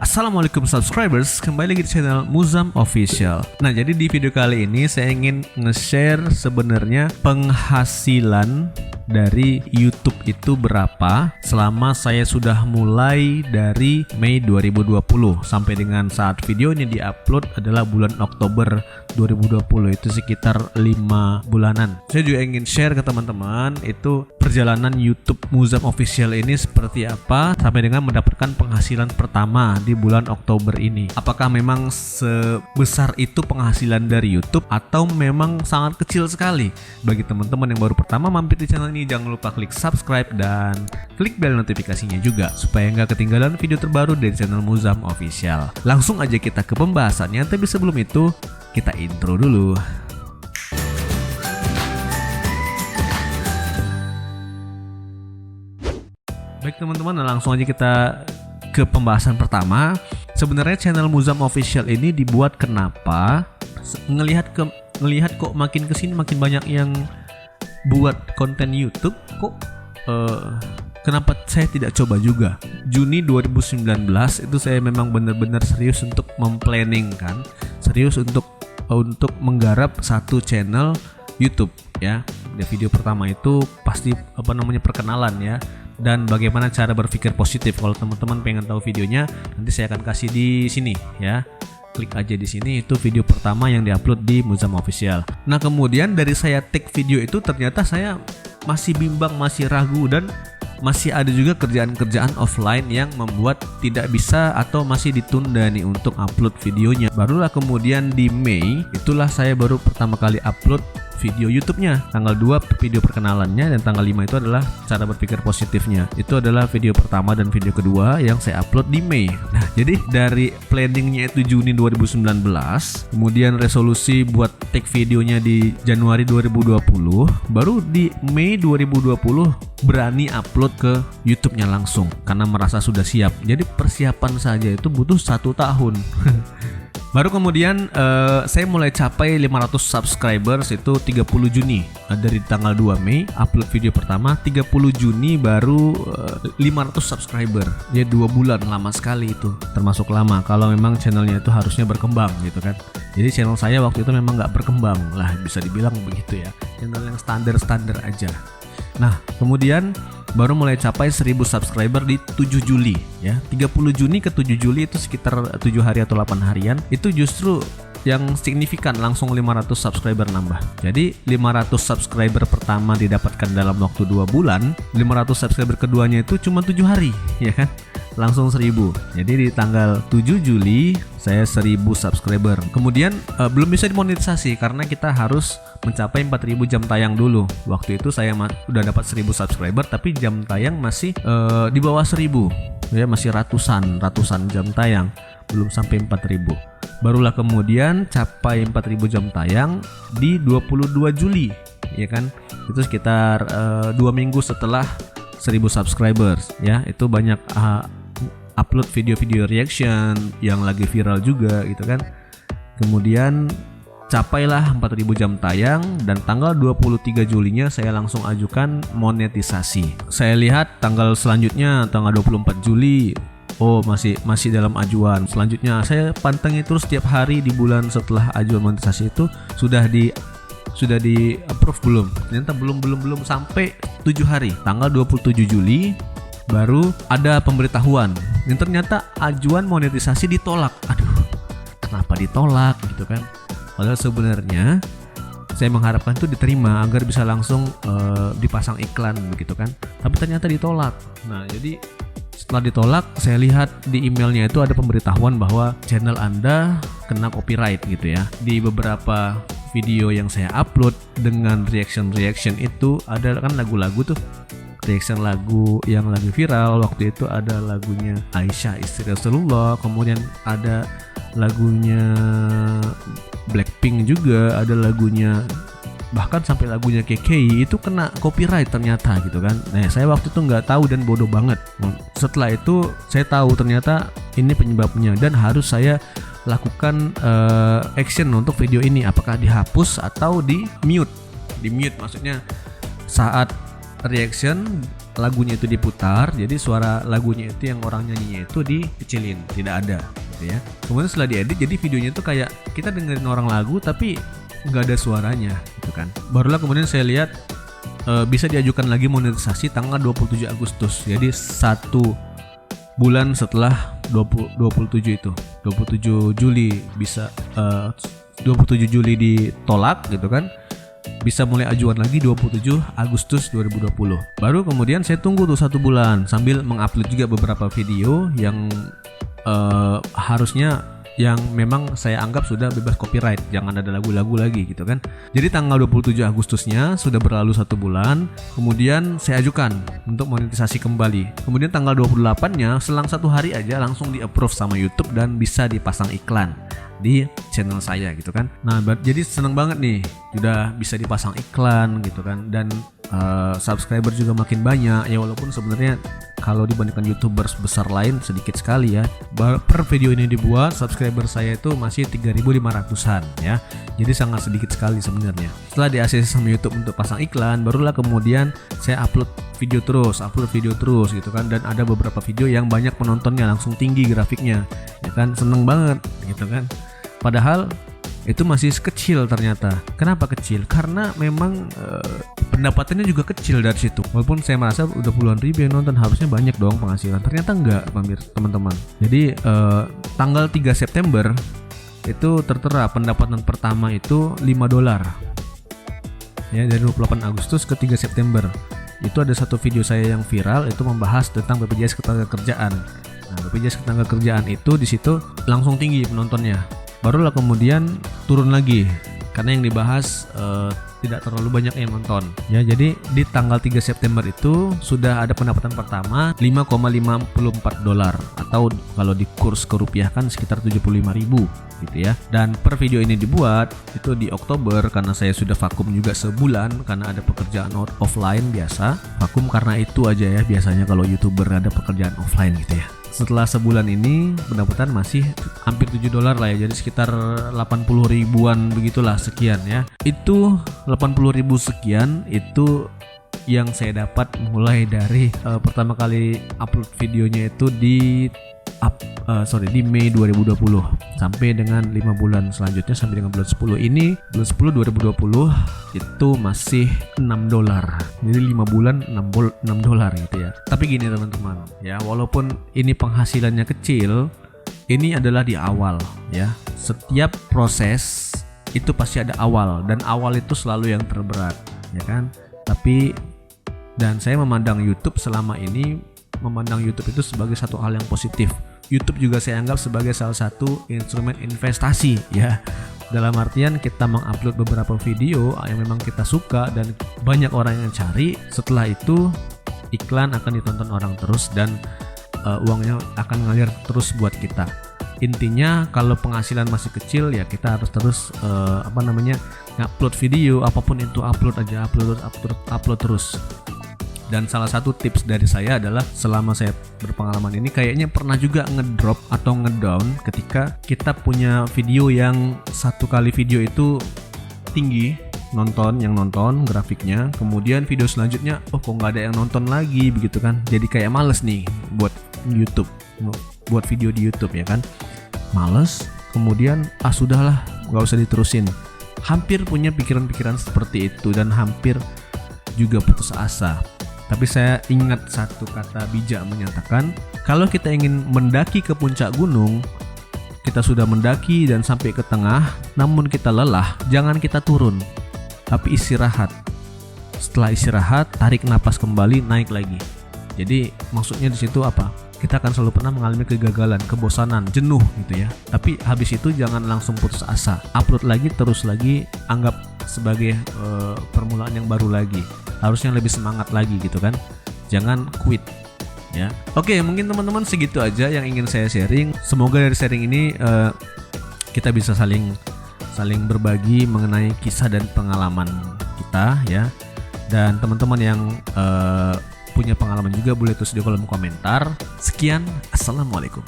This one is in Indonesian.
Assalamualaikum subscribers, kembali lagi di channel Muzam Official. Nah, jadi di video kali ini saya ingin nge-share sebenarnya penghasilan dari YouTube itu berapa selama saya sudah mulai dari Mei 2020 sampai dengan saat video ini diupload adalah bulan Oktober 2020, itu sekitar 5 bulanan. Saya juga ingin share ke teman-teman itu perjalanan YouTube Muzam Official ini seperti apa sampai dengan mendapatkan penghasilan pertama di bulan Oktober ini. Apakah memang sebesar itu penghasilan dari YouTube atau memang sangat kecil sekali? Bagi teman-teman yang baru pertama mampir di channel ini, jangan lupa klik subscribe dan klik bel notifikasinya juga supaya nggak ketinggalan video terbaru dari channel Muzam Official. Langsung aja kita ke pembahasannya, tapi sebelum itu kita intro dulu. Baik teman-teman, langsung aja kita ke pembahasan pertama. Sebenarnya channel Muzam Official ini dibuat kenapa? Ngelihat kok makin kesini makin banyak yang buat konten YouTube, kok kenapa saya tidak coba juga? Juni 2019 itu saya memang benar-benar serius untuk memplanningkan, serius untuk menggarap satu channel YouTube ya. Di video pertama itu pasti perkenalan ya, dan bagaimana cara berpikir positif. Kalau teman-teman pengen tahu videonya, nanti saya akan kasih di sini ya. Klik aja di sini, itu video pertama yang diupload di Muzam Official. Nah, kemudian dari saya take video itu ternyata saya masih bimbang, masih ragu, dan masih ada juga kerjaan-kerjaan offline yang membuat tidak bisa atau masih ditunda nih untuk upload videonya. Barulah kemudian di Mei itulah saya baru pertama kali upload video YouTube-nya. Tanggal 2 video perkenalannya, dan tanggal 5 itu adalah cara berpikir positifnya. Itu adalah video pertama dan video kedua yang saya upload di Mei. Nah, jadi dari planningnya itu Juni 2019, kemudian resolusi buat take videonya di Januari 2020, baru di Mei 2020 berani upload ke YouTube-nya langsung karena merasa sudah siap. Jadi persiapan saja itu butuh 1 tahun. Baru kemudian saya mulai capai 500 subscribers itu 30 Juni. Dari tanggal 2 Mei upload video pertama, 30 Juni baru 500 subscriber. Ya 2 bulan, lama sekali itu. Termasuk lama kalau memang channelnya itu harusnya berkembang gitu kan. Jadi channel saya waktu itu memang nggak berkembang lah, bisa dibilang begitu ya. Channel yang standar-standar aja. Nah, kemudian baru mulai capai 1000 subscriber di 7 Juli ya. 30 Juni ke 7 Juli itu sekitar 7 hari atau 8 harian. Itu justru yang signifikan, langsung 500 subscriber nambah. Jadi 500 subscriber pertama didapatkan dalam waktu 2 bulan, 500 subscriber keduanya itu cuma 7 hari ya kan. Langsung 1000. Jadi di tanggal 7 Juli saya 1000 subscriber. Kemudian belum bisa dimonetisasi karena kita harus mencapai 4000 jam tayang dulu. Waktu itu saya udah dapat 1000 subscriber tapi jam tayang masih di bawah 1000. Ya, masih ratusan jam tayang, belum sampai 4000. Barulah kemudian capai 4000 jam tayang di 22 Juli ya kan. Itu sekitar 2 minggu setelah 1000 subscribers ya. Itu banyak upload video-video reaction yang lagi viral juga gitu kan. Kemudian capailah 4000 jam tayang, dan tanggal 23 Julinya saya langsung ajukan monetisasi. Saya lihat tanggal selanjutnya tanggal 24 Juli, oh masih dalam ajuan. Selanjutnya saya pantengin terus setiap hari di bulan setelah ajuan monetisasi itu sudah di approve belum. Ternyata belum sampai 7 hari. Tanggal 27 Juli baru ada pemberitahuan. Dan ternyata ajuan monetisasi ditolak. Aduh, kenapa ditolak gitu kan? Padahal sebenarnya saya mengharapkan itu diterima agar bisa langsung dipasang iklan begitu kan. Tapi ternyata ditolak. Nah, jadi setelah ditolak, saya lihat di emailnya itu ada pemberitahuan bahwa channel Anda kena copyright gitu ya. Di beberapa video yang saya upload dengan reaction itu ada kan lagu-lagu tuh. Reaction lagu yang lagi viral waktu itu ada lagunya Aisyah istri Rasulullah, kemudian ada lagunya Blackpink juga, ada lagunya, bahkan sampai lagunya KKI itu kena copyright ternyata gitu kan. Nah, saya waktu itu nggak tahu dan bodoh banget. Setelah itu saya tahu ternyata ini penyebabnya dan harus saya lakukan action untuk video ini, apakah dihapus atau di mute. Di mute maksudnya saat reaction lagunya itu diputar, jadi suara lagunya itu yang orang nyanyinya itu dikecilin, tidak ada gitu ya. Kemudian setelah diedit jadi videonya itu kayak kita dengerin orang lagu tapi nggak ada suaranya gitu kan. Barulah kemudian saya lihat bisa diajukan lagi monetisasi tanggal 27 Agustus. Jadi 1 bulan setelah 27 itu, 27 Juli bisa 27 Juli ditolak gitu kan. Bisa mulai ajuan lagi 27 Agustus 2020. Baru kemudian saya tunggu tuh 1 bulan sambil mengupload juga beberapa video yang harusnya yang memang saya anggap sudah bebas copyright, jangan ada lagu-lagu lagi gitu kan. Jadi tanggal 27 Agustusnya sudah berlalu 1 bulan, kemudian saya ajukan untuk monetisasi kembali. Kemudian tanggal 28-nya selang 1 hari aja langsung di approve sama YouTube dan bisa dipasang iklan di channel saya gitu kan. Nah jadi seneng banget nih udah bisa dipasang iklan gitu kan, dan subscriber juga makin banyak ya, walaupun sebenarnya kalau dibandingkan YouTubers besar lain sedikit sekali ya. Per video ini dibuat subscriber saya itu masih 3.500-an ya, jadi sangat sedikit sekali sebenarnya. Setelah di ACC sama YouTube untuk pasang iklan, barulah kemudian saya upload video terus gitu kan, dan ada beberapa video yang banyak penontonnya, langsung tinggi grafiknya ya kan, seneng banget gitu kan. Padahal itu masih kecil ternyata. Kenapa kecil? Karena memang pendapatannya juga kecil dari situ. Walaupun saya merasa udah puluhan ribu yang nonton, harusnya banyak dong penghasilan. Ternyata enggak, teman-teman. Jadi tanggal 3 September itu tertera pendapatan pertama itu $5. Ya, dari 28 Agustus ke 3 September. Itu ada satu video saya yang viral, itu membahas tentang BPJS Ketenagakerjaan. Nah, BPJS Ketenagakerjaan itu di situ langsung tinggi penontonnya. Barulah kemudian turun lagi karena yang dibahas tidak terlalu banyak yang nonton ya. Jadi di tanggal 3 September itu sudah ada pendapatan pertama $5,54, atau kalau di kurs kerupiahkan sekitar 75.000 gitu ya. Dan per video ini dibuat itu di Oktober, karena saya sudah vakum juga sebulan karena ada pekerjaan offline biasa. Vakum karena itu aja ya, biasanya kalau YouTuber ada pekerjaan offline gitu ya. Setelah sebulan ini pendapatan masih hampir $7 lah ya, jadi sekitar 80 ribuan begitulah sekian ya. Itu 80.000 sekian itu yang saya dapat mulai dari pertama kali upload videonya itu di Mei 2020 sampai dengan 5 bulan selanjutnya, sampai dengan bulan 10 ini, bulan 10 2020 itu masih $6. Jadi 5 bulan $6 gitu ya. Tapi gini teman-teman ya, walaupun ini penghasilannya kecil, ini adalah di awal ya. Setiap proses itu pasti ada awal, dan awal itu selalu yang terberat ya kan. Tapi dan saya memandang YouTube selama ini, memandang YouTube itu sebagai satu hal yang positif. YouTube juga saya anggap sebagai salah satu instrumen investasi ya. Dalam artian kita mengupload beberapa video yang memang kita suka dan banyak orang yang cari. Setelah itu iklan akan ditonton orang terus, dan uangnya akan ngalir terus buat kita. Intinya kalau penghasilan masih kecil ya kita harus terus ngupload video, apapun itu upload terus. Dan salah satu tips dari saya adalah selama saya berpengalaman ini kayaknya pernah juga ngedrop atau ngedown ketika kita punya video yang satu kali video itu tinggi yang nonton grafiknya, kemudian video selanjutnya kok nggak ada yang nonton lagi begitu kan. Jadi kayak males nih buat video di YouTube ya kan, males. Kemudian sudahlah nggak usah diterusin. Hampir punya pikiran-pikiran seperti itu dan hampir juga putus asa. Tapi saya ingat satu kata bijak menyatakan, kalau kita ingin mendaki ke puncak gunung, kita sudah mendaki dan sampai ke tengah, namun kita lelah, jangan kita turun, tapi istirahat. Setelah istirahat, tarik napas kembali, naik lagi. Jadi maksudnya di situ apa? Kita akan selalu pernah mengalami kegagalan, kebosanan, jenuh gitu ya. Tapi habis itu jangan langsung putus asa. Upload lagi, terus lagi, anggap sebagai permulaan yang baru lagi. Harusnya lebih semangat lagi gitu kan. Jangan quit ya. Oke, mungkin teman-teman segitu aja yang ingin saya sharing. Semoga dari sharing ini kita bisa saling berbagi mengenai kisah dan pengalaman kita ya. Dan teman-teman yang punya pengalaman juga boleh tulis di kolom komentar. Sekian, assalamualaikum.